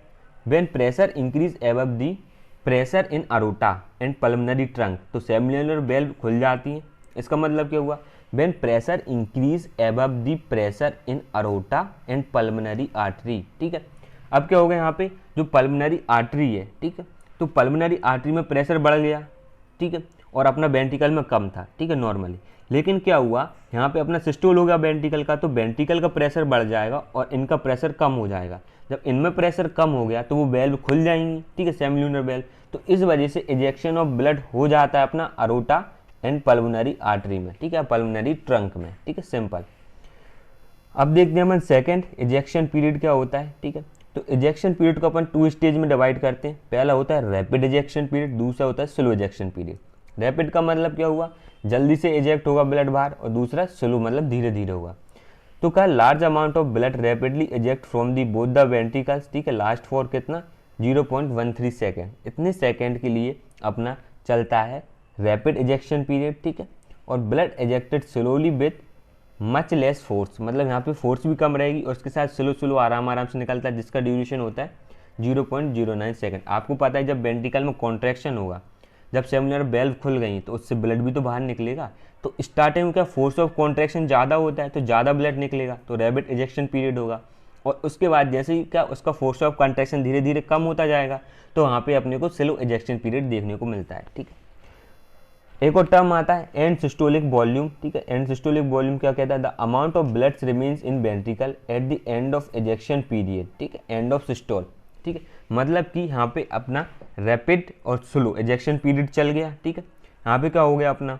when pressure increase above the pressure in aorta and pulmonary trunk, तो सेमिल्यूनर वेल्व खुल जाती है। इसका मतलब क्या हुआ, when pressure increase above the pressure in aorta and pulmonary artery. ठीक है, अब क्या होगा, यहाँ पे जो पल्मोनरी आर्टरी है, ठीक है, तो पल्मोनरी आर्टरी में प्रेशर बढ़ गया, ठीक है, और अपना वेंट्रिकल में कम था, ठीक है, नॉर्मली। लेकिन क्या हुआ, यहाँ पे अपना सिस्टोल हो गया वेंट्रिकल का, तो वेंट्रिकल का प्रेशर बढ़ जाएगा और इनका प्रेशर कम हो जाएगा। जब इनमें प्रेशर कम हो गया तो वो वेल्व खुल जाएंगी, ठीक है, सेमिल्यूनर वेल्व। तो इस वजह से इजेक्शन ऑफ ब्लड हो जाता है अपना अरोटा एंड पल्मोनरी आर्टरी में, ठीक है, पल्मोनरी ट्रंक में। ठीक है, सिंपल। अब देखते हैं अपन सेकेंड इजेक्शन पीरियड क्या होता है। ठीक है, तो इजेक्शन पीरियड को अपन 2 स्टेज में डिवाइड करते हैं। पहला होता है रैपिड इजेक्शन पीरियड, दूसरा होता है स्लो इजेक्शन पीरियड। रैपिड का मतलब क्या हुआ, जल्दी से इजेक्ट होगा ब्लड बाहर, और दूसरा स्लो मतलब धीरे धीरे होगा। तो क्या, large amount of blood rapidly eject from the both the ventricles, ठीक है, लास्ट फॉर कितना 0.13 सेकेंड, इतने सेकेंड के लिए अपना चलता है रैपिड इजेक्शन पीरियड। ठीक है, और blood ejected slowly with much less force, मतलब यहाँ पे फोर्स भी कम रहेगी और उसके साथ स्लो स्लो आराम से निकलता है, जिसका ड्यूरेशन होता है 0.09 सेकेंड। आपको पता है जब वेंट्रिकल में कॉन्ट्रैक्शन होगा, जब सेमिल्यूनर वेल्व खुल गई तो उससे ब्लड भी तो बाहर निकलेगा, तो स्टार्टिंग में क्या फोर्स ऑफ कॉन्ट्रैक्शन ज़्यादा होता है तो ज़्यादा ब्लड निकलेगा, तो रैपिड इजेक्शन पीरियड होगा। और उसके बाद जैसे ही क्या उसका फोर्स ऑफ कॉन्ट्रैक्शन धीरे धीरे कम होता जाएगा, तो वहाँ पे अपने को स्लो इजेक्शन पीरियड देखने को मिलता है। ठीक है, एक और टर्म आता है एंड सिस्टोलिक वॉल्यूम। ठीक है, एंड सिस्टोलिक वॉल्यूम क्या कहता है, the amount of blood remains in ventricle at the end of ejection period. ठीक है, एंड ऑफ सिस्टोल। ठीक है, मतलब कि यहाँ पे अपना रैपिड और स्लो इजेक्शन पीरियड चल गया। ठीक है, यहाँ पे क्या हो गया, अपना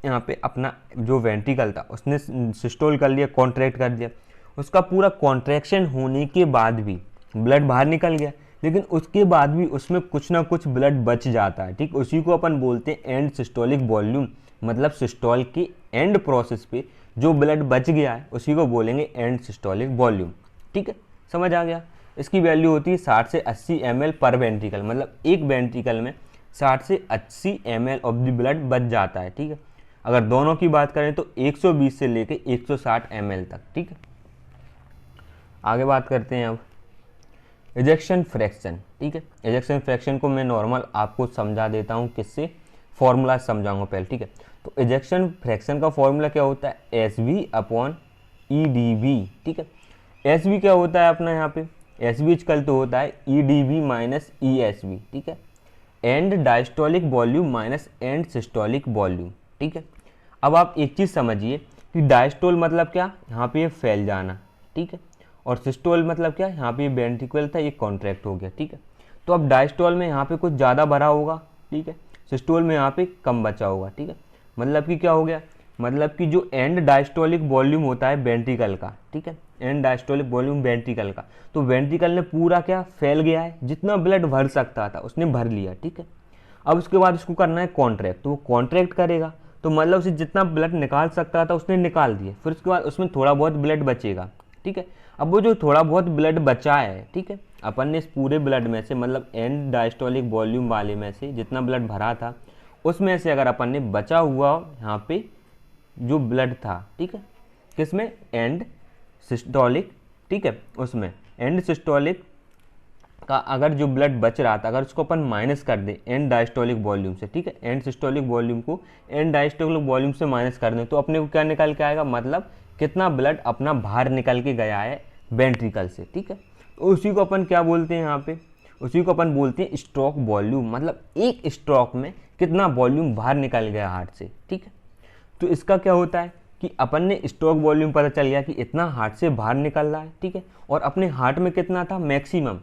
यहाँ पे अपना जो वेंट्रिकल था उसने सिस्टोल कर लिया, कॉन्ट्रैक्ट कर दिया, उसका पूरा कॉन्ट्रैक्शन होने के बाद भी ब्लड बाहर निकल गया, लेकिन उसके बाद भी उसमें कुछ ना कुछ ब्लड बच जाता है, ठीक। उसी को अपन बोलते हैं एंड सिस्टोलिक वॉल्यूम, मतलब सिस्टोल की एंड प्रोसेस पे जो ब्लड बच गया है उसी को बोलेंगे एंड सिस्टोलिक वॉल्यूम, ठीक है, समझ आ गया। इसकी वैल्यू होती है 60 से 80 ml पर वेंट्रिकल, मतलब एक वेंट्रिकल में 60 से 80 ml ऑफ द ब्लड बच जाता है, ठीक है। अगर दोनों की बात करें तो 120 से लेके 160 ml तक, ठीक है। आगे बात करते हैं अब इजेक्शन फ्रैक्शन, ठीक है। इजेक्शन फ्रैक्शन को मैं नॉर्मल आपको समझा देता हूँ, किससे, फॉर्मूला समझाऊंगा पहले, ठीक है। तो इजेक्शन फ्रैक्शन का फॉर्मूला क्या होता है, SV/EdV, ठीक है। SV क्या होता है अपना यहाँ पे, SV इक्वल तो होता है EdV माइनस ESV, ठीक है, and diastolic volume minus and systolic volume, ठीक है। अब आप एक चीज़ समझिए कि डायस्टोल मतलब क्या, यहाँ पे ये फैल जाना, ठीक है, और सिस्टोल मतलब क्या, यहाँ पे वेंट्रिकल था ये कॉन्ट्रैक्ट हो गया, ठीक है। तो अब डायस्टोल में यहाँ पे कुछ ज़्यादा भरा होगा, ठीक है, सिस्टोल में यहाँ पे कम बचा होगा, ठीक है। मतलब कि क्या हो गया, मतलब कि जो एंड डायस्टोलिक वॉल्यूम होता है वेंट्रिकल का, ठीक है, एंड डायस्टोलिक वॉल्यूम वेंट्रिकल का, तो वेंट्रिकल ने पूरा क्या फैल गया है, जितना ब्लड भर सकता था उसने भर लिया, ठीक है। अब उसके बाद उसको करना है कॉन्ट्रैक्ट, तो वो कॉन्ट्रैक्ट करेगा, तो मतलब उसे जितना ब्लड निकाल सकता था उसने निकाल दिया, फिर उसके बाद उसमें थोड़ा बहुत ब्लड बचेगा, ठीक है। अब वो जो थोड़ा बहुत ब्लड बचा है, ठीक है, अपन ने इस पूरे ब्लड में से, मतलब एंड डायस्टोलिक वॉल्यूम वाले में से जितना ब्लड भरा था उसमें से अगर अपन ने बचा हुआ यहाँ पे जो ब्लड था, ठीक है, किसमें, एंड सिस्टोलिक, ठीक है, उसमें एंड सिस्टोलिक का अगर जो ब्लड बच रहा था, अगर उसको अपन माइनस कर दें एंड डायस्टोलिक वॉल्यूम से, ठीक है, एंड सिस्टोलिक वॉल्यूम को एंड डायस्टोलिक वॉल्यूम से माइनस कर दें, तो अपने को क्या निकल के आएगा, मतलब कितना ब्लड अपना बाहर निकल के गया है वेंट्रिकल से, ठीक है। तो उसी को अपन क्या बोलते हैं यहाँ पे, उसी को अपन बोलते हैं स्ट्रोक वॉल्यूम, मतलब एक स्ट्रोक में कितना वॉल्यूम बाहर निकल गया हार्ट से, ठीक है। तो इसका क्या होता है कि अपन ने स्ट्रोक वॉल्यूम पता चल गया कि इतना हार्ट से बाहर निकल रहा है, ठीक है, और अपने हार्ट में कितना था, मैक्सिमम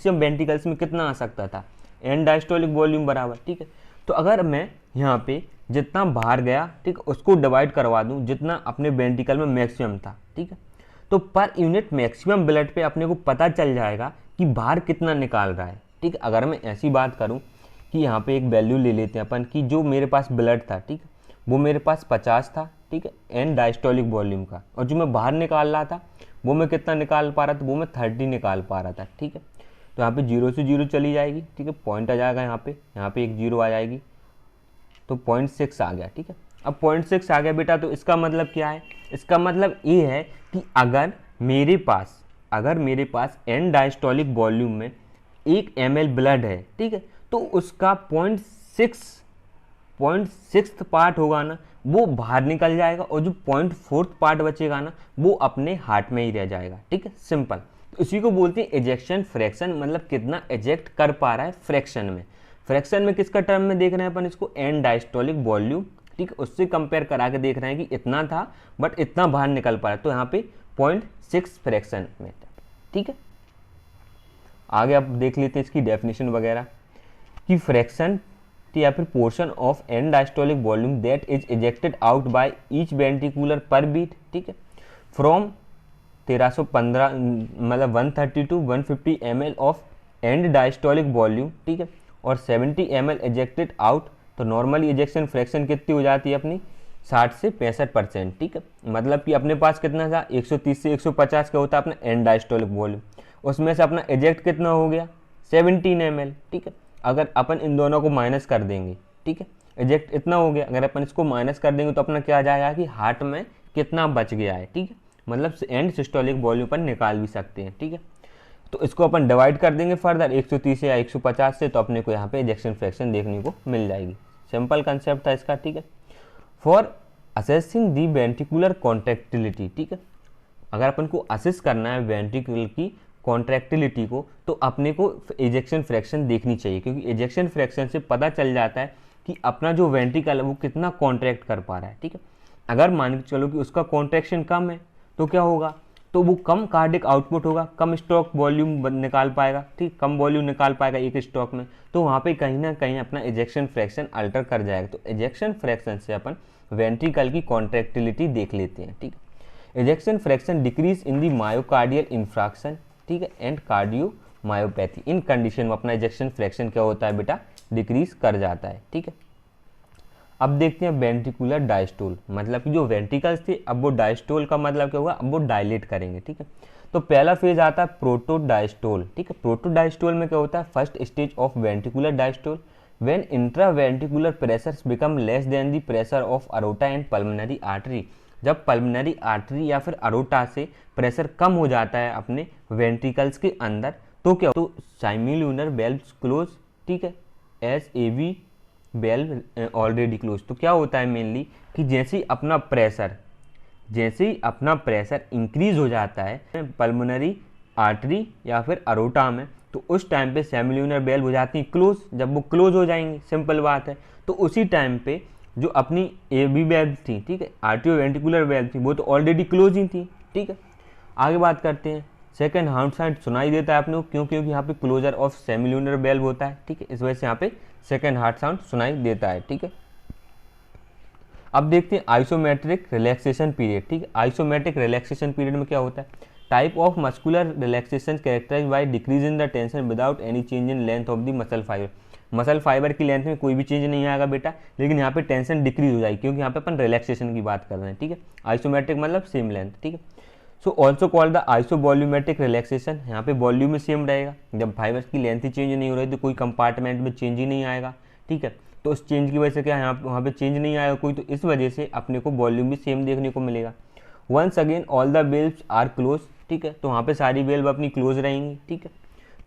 वेंट्रिकल्स में कितना आ सकता था, एंड डायस्टोलिक वॉल्यूम बराबर, ठीक है। तो अगर मैं यहाँ पे जितना बाहर गया, ठीक है, उसको डिवाइड करवा दूँ जितना अपने वेंट्रिकल में मैक्सिमम था, ठीक है, तो पर यूनिट मैक्सिमम ब्लड पे अपने को पता चल जाएगा कि बाहर कितना निकाल रहा है, ठीक है। अगर मैं ऐसी बात करूँ कि यहाँ पे एक वैल्यू ले लेते हैं अपन कि जो मेरे पास ब्लड था, ठीक है, वो मेरे पास 50 था, ठीक है, एंड डायस्टोलिक वॉल्यूम का, और जो मैं बाहर निकाल रहा था वो मैं कितना निकाल पा रहा था, वो मैं 30 निकाल पा रहा था, ठीक है। तो यहाँ पे 0 से 0 चली जाएगी, ठीक है, पॉइंट आ जाएगा यहाँ पे एक 0 आ जाएगी, तो 0.6 आ गया, ठीक है। अब 0.6 आ गया बेटा, तो इसका मतलब क्या है, इसका मतलब ये है कि अगर मेरे पास एंड डायस्टोलिक वॉल्यूम में 1 ml ब्लड है, ठीक है, तो उसका 0.6 पार्ट होगा ना, वो बाहर निकल जाएगा, और जो 0.4 पार्ट बचेगा ना, वो अपने हार्ट में ही रह जाएगा, ठीक है, सिंपल। तो इसी को बोलते हैं एजेक्शन फ्रैक्शन, मतलब कितना एजेक्ट कर पा रहा है फ्रैक्शन में। फ्रैक्शन में किसका टर्म में देख रहे हैं अपन इसको, एंड डायस्टोलिक वॉल्यूम, ठीक है, उससे कंपेयर करा के देख रहे हैं कि इतना था बट इतना बाहर निकल पा रहा है, तो यहाँ पे 0.6 फ्रैक्शन में, ठीक है। आगे आप देख लेते हैं इसकी डेफिनेशन वगैरह कि फ्रैक्शन या फिर portion of and diastolic volume that is ejected out by each ventricular पर बीट, ठीक है, फ्रॉम 1315 मतलब 130 to 150 ml of and diastolic volume, ठीक है, और 70 ml इजेक्टेड आउट, तो नॉर्मली इजेक्शन फ्रैक्शन कितनी हो जाती है अपनी 60 से 65%, ठीक है। मतलब कि अपने पास कितना था 130 से 150 का होता है अपना एंड डायस्टोलिक वॉल्यूम, उसमें से अपना इजेक्ट कितना हो गया 17 ml, ठीक है। अगर अपन इन दोनों को माइनस कर देंगे, ठीक है, इजेक्ट इतना हो गया, अगर अपन इसको माइनस कर देंगे तो अपना क्या आ जाएगा कि हार्ट में कितना बच गया है, ठीक है, मतलब एंड सिस्टोलिक वॉल्यूम पर निकाल भी सकते हैं, ठीक है। तो इसको अपन डिवाइड कर देंगे फर्दर 130 या 150 से, तो अपने को यहाँ पे इजेक्शन फ्रैक्शन देखने को मिल जाएगी। सिंपल कंसेप्ट था इसका, ठीक है। For assessing the ventricular contractility, ठीक है, अगर अपन को असेस करना है वेंट्रिकल की कॉन्ट्रैक्टिलिटी को, तो अपने को इजेक्शन फ्रैक्शन देखनी चाहिए, क्योंकि इजेक्शन फ्रैक्शन से पता चल जाता है कि अपना जो वेंट्रिकल है वो कितना कॉन्ट्रैक्ट कर पा रहा है, ठीक है। अगर मान के चलो कि उसका कॉन्ट्रैक्शन कम है तो क्या होगा, तो वो कम कार्डिक आउटपुट होगा, कम स्ट्रोक वॉल्यूम निकाल पाएगा, ठीक, कम वॉल्यूम निकाल पाएगा एक स्ट्रोक में, तो वहाँ पे कहीं ना कहीं अपना इजेक्शन फ्रैक्शन अल्टर कर जाएगा। तो इजेक्शन फ्रैक्शन से अपन वेंट्रिकल की कॉन्ट्रैक्टिलिटी देख लेते हैं। ठीक है, ejection fraction decrease in the myocardial infraction, ठीक है, एंड कार्डियोमायोपैथी। इन कंडीशन में अपना इजेक्शन फ्रैक्शन क्या होता है बेटा, डिक्रीज कर जाता है। ठीक है, अब देखते हैं वेंट्रिकुलर डायस्टोल, मतलब कि जो वेंट्रिकल्स थे अब वो डायस्टोल का मतलब क्या होगा, अब वो डायलेट करेंगे। ठीक है, तो पहला फेज आता है प्रोटोडायस्टोल। ठीक है, प्रोटोडायस्टोल में क्या होता है, first stage of ventricular diastole when intraventricular pressure become less than the pressure of aorta and pulmonary artery. जब पल्मोनरी आर्टरी या फिर अरोटा से प्रेशर कम हो जाता है अपने वेंट्रिकल्स के अंदर, तो क्या, तो साइमिल्यूनर वेल्व्स क्लोज। ठीक है, S A V valve already close. तो क्या होता है मेनली कि जैसे ही अपना प्रेशर इंक्रीज हो जाता है पल्मोनरी आर्टरी या फिर अरोटा में, तो उस टाइम पे सेमिल्यूनर वेल्व हो जाती है क्लोज। जब वो क्लोज हो जाएंगी, सिंपल बात है, तो उसी टाइम पे जो अपनी ए बी वेल्व थी, ठीक है, आर्टियो वेंट्रिकुलर वेल्व थी, वो तो ऑलरेडी क्लोज ही थी। ठीक है, आगे बात करते हैं। सेकंड हार्ट साउंड सुनाई देता है आपने, क्योंकि यहाँ पे क्लोजर ऑफ सेमिल्यूनर वेल्व होता है। ठीक है, इस वजह से यहाँ पे सेकंड हार्ट साउंड सुनाई देता है। ठीक है, अब देखते हैं आइसोमेट्रिक रिलैक्सेशन पीरियड। ठीक है, आइसोमेट्रिक रिलैक्सेशन पीरियड में क्या होता है, type of muscular relaxation characterized by decrease in the tension without any change in length of the muscle fibre. Muscle fibre की लेंथ में कोई भी चेंज नहीं आएगा बेटा, लेकिन यहाँ पे टेंशन डिक्रीज हो जाएगी, क्योंकि यहाँ पे अपन रिलैक्सेशन की बात कर रहे हैं। ठीक है, आइसोमेट्रिक मतलब सेम लेंथ। ठीक है, so also called the isovolumetric relaxation. यहाँ पे वॉल्यूम में सेम रहेगा, जब फाइबर की लेंथ ही चेंज नहीं हो रही तो कोई कंपार्टमेंट में चेंज ही नहीं आएगा। ठीक है, तो उस चेंज की वजह से क्या, यहाँ वहाँ पे चेंज नहीं आएगा कोई, तो इस वजह से अपने को वॉल्यूम भी सेम देखने को मिलेगा। Once again all the valves are close. ठीक है, तो वहाँ पे सारी वेल्व अपनी क्लोज रहेंगी। ठीक है,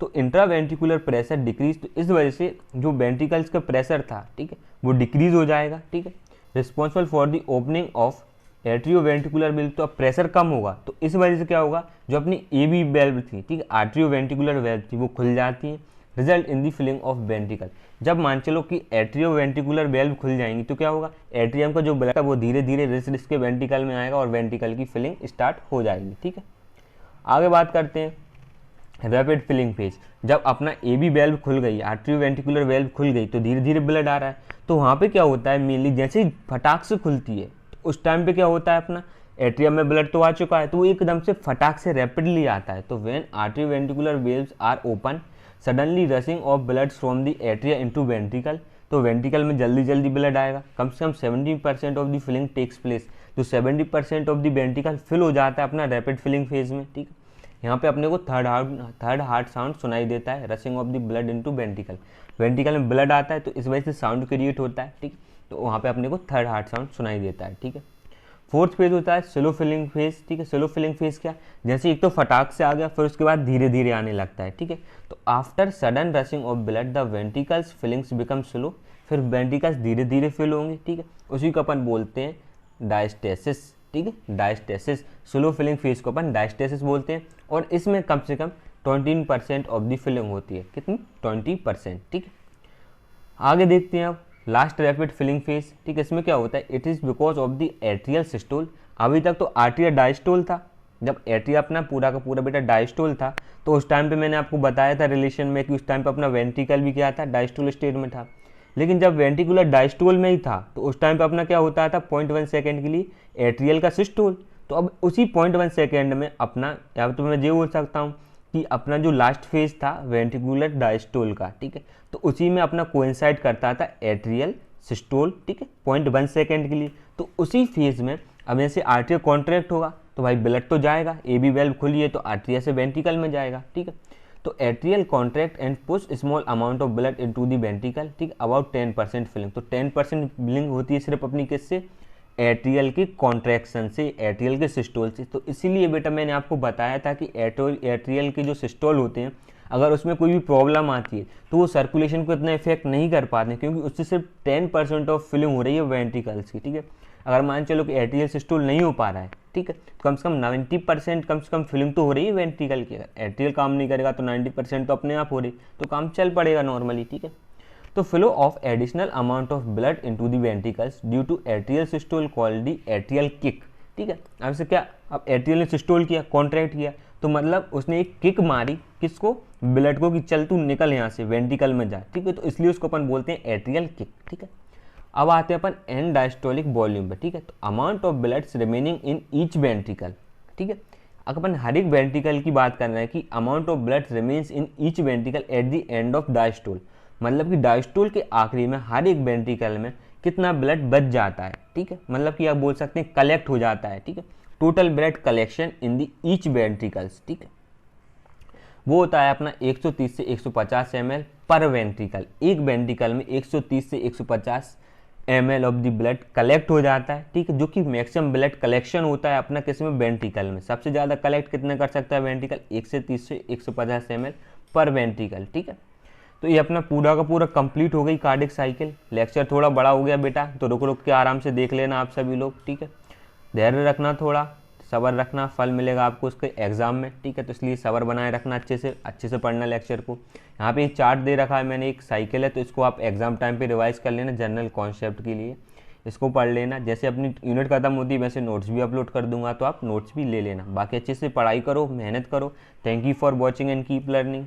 तो इंट्रावेंट्रिकुलर प्रेशर डिक्रीज, तो इस वजह से जो वेंट्रिकल्स का प्रेशर था, ठीक है, वो डिक्रीज हो जाएगा। ठीक है, responsible for the opening of atrioventricular valve, तो अब प्रेशर कम होगा, तो इस वजह से क्या होगा, जो अपनी ए बी वेल्व थी, ठीक है, आर्ट्रियोवेंट्रिकुलर वेल्व थी, वो खुल जाती है, result in the filling of ventricle. जब मान चलो कि एट्रियोवेंट्रिकुलर वेल्व खुल जाएंगी, तो क्या होगा, एट्रियम का जो ब्लड है वो धीरे धीरे रिस के वेंट्रिकल में आएगा और वेंट्रिकल की फिलिंग स्टार्ट हो जाएगी। ठीक है, आगे बात करते हैं रैपिड फिलिंग फेज। जब अपना ए बी वेल्व खुल गई, आर्ट्रियोवेंट्रिकुलर वेल्व खुल गई, तो धीरे धीरे ब्लड आ रहा है, तो वहाँ पे क्या होता है मेनली, जैसे ही फटाक से खुलती है, तो उस टाइम पे क्या होता है, अपना एट्रियम में ब्लड तो आ चुका है, तो वो एकदम से फटाक से रैपिडली आता है। तो when atrioventricular valves are open suddenly rushing of blood from the atria into ventricle, तो वेंट्रिकल में जल्दी जल्दी ब्लड आएगा। कम से कम 70% of the filling takes place, तो 70% ऑफ द वेंट्रिकल फिल हो जाता है अपना रैपिड फिलिंग फेज में। ठीक है, यहाँ पे अपने को थर्ड हार्ट साउंड सुनाई देता है, rushing of the blood into ventricle. Ventricle में ब्लड आता है, तो इस वजह से साउंड क्रिएट होता है। ठीक, तो वहाँ पे अपने को थर्ड हार्ट साउंड सुनाई देता है। ठीक है, फोर्थ फेज होता है स्लो फिलिंग फेज। ठीक है, स्लो फिलिंग फेज क्या, जैसे एक तो फटाक से आ गया, फिर उसके बाद धीरे धीरे आने लगता है। ठीक है, तो after sudden rushing of blood the ventricles fillings become slow, फिर वेंट्रिकल्स धीरे धीरे फिल होंगे। ठीक है, उसी को अपन बोलते हैं डायस्टेसिस। ठीक है, डायस्टेसिस, स्लो फिलिंग फेज को अपन डायस्टेसिस बोलते हैं, और इसमें कम से कम 20% ऑफ द फिलिंग होती है। कितनी, 20%। ठीक है, आगे देखते हैं अब लास्ट रैपिड फिलिंग फेज। ठीक है, इसमें क्या होता है, it is because of the atrial systole. अभी तक तो आर्टिया डायस्टोल था, जब एट्रिया अपना पूरा का पूरा बेटा डायस्टोल था, तो उस टाइम पे मैंने आपको बताया था रिलेशन में कि उस टाइम पे अपना वेंट्रिकल भी क्या था, डायस्टोल स्टेट में था। लेकिन जब वेंट्रिकुलर डायस्टोल में ही था, तो उस टाइम पे अपना क्या होता था, 0.1 सेकेंड के लिए एट्रियल का सिस्टोल। तो अब उसी 0.1 सेकेंड में अपना, या तो मैं ये बोल सकता हूँ कि अपना जो लास्ट फेज था वेंट्रिकुलर डायस्टोल का, ठीक है, तो उसी में अपना कोइंसाइड करता था एट्रियल सिस्टोल। ठीक है, 0.1 सेकेंड के लिए। तो उसी फेज में अब जैसे आर्टरिया कॉन्ट्रैक्ट होगा, तो भाई ब्लड तो जाएगा, ए बी वेल्व खुली है तो आर्टरिया से वेंट्रिकल में जाएगा। ठीक है, तो atrial contract and push small amount of blood into the ventricle. ठीक, अबाउट 10% फिलिंग। तो 10% फिलिंग होती है सिर्फ अपनी किससे, एट्रियल के कॉन्ट्रैक्शन से, एट्रियल के सिस्टोल से। तो इसीलिए बेटा मैंने आपको बताया था कि एट्रियल के जो सिस्टोल होते हैं, अगर उसमें कोई भी प्रॉब्लम आती है तो वो सर्कुलेशन को इतना इफेक्ट नहीं कर पाते, क्योंकि उससे सिर्फ 10% ऑफ फिलिंग हो रही है वेंट्रिकल्स की। ठीक है, अगर मान चलो कि एट्रियल सिस्टोल नहीं हो पा रहा है, ठीक है, तो कम से कम 90% कम से कम फिलिंग तो हो रही है वेंट्रिकल की। अगर एट्रियल काम नहीं करेगा तो 90% तो अपने आप हो रही, तो काम चल पड़ेगा नॉर्मली। ठीक है, तो flow of additional amount of blood into the ventricles due to atrial systole called the atrial kick. ठीक है, अब से क्या, अब एट्रियल ने सिस्टोल किया, कॉन्ट्रैक्ट किया, तो मतलब उसने एक किक मारी किसको, ब्लड को, कि चल तू निकल यहाँ से वेंट्रिकल में जा। ठीक है, तो इसलिए उसको अपन बोलते हैं एट्रियल किक। ठीक है, अब आते हैं अपन एंड डायस्टोलिक वॉल्यूम पे, ठीक है। तो amount of bloods remaining in each ventricle, ठीक है। अगर अपन हर एक वेंट्रिकल की बात कर रहे हैं कि amount of blood remains in each ventricle at the end of diastole, मतलब कि डायस्टोल के आखिरी में हर एक वेंट्रिकल में कितना ब्लड बच जाता है, ठीक है। मतलब कि आप बोल सकते हैं कलेक्ट हो जाता है, ठीक है। Total blood collection in the each ventricles, ठीक है, वो होता है अपना 130 से 150 ml पर वेंट्रिकल। एक वेंट्रिकल में 130 से 150 ml of the blood collect हो जाता है, ठीक है, जो कि मैक्सिमम ब्लड कलेक्शन होता है अपना किस में, वेंट्रिकल में। सबसे ज़्यादा कलेक्ट कितने कर सकता है वेंट्रिकल, 130 से 150 ml पर वेंट्रिकल, ठीक है। तो ये अपना पूरा का पूरा कंप्लीट हो गई कार्डिक साइकिल। लेक्चर थोड़ा बड़ा हो गया बेटा, तो रुक रुक के आराम से देख लेना आप सभी लोग, ठीक है। धैर्य रखना, थोड़ा सब्र रखना, फल मिलेगा आपको उसके एग्जाम में, ठीक है। तो इसलिए सब्र बनाए रखना, अच्छे से पढ़ना लेक्चर को। यहाँ पे एक चार्ट दे रखा है मैंने, एक साइकिल है, तो इसको आप एग्जाम टाइम पे रिवाइज कर लेना जनरल कॉन्सेप्ट के लिए, इसको पढ़ लेना। जैसे अपनी यूनिट खत्म होती है वैसे नोट्स भी अपलोड कर दूंगा, तो आप नोट्स भी ले लेना। बाकी अच्छे से पढ़ाई करो, मेहनत करो। Thank you for watching and keep learning.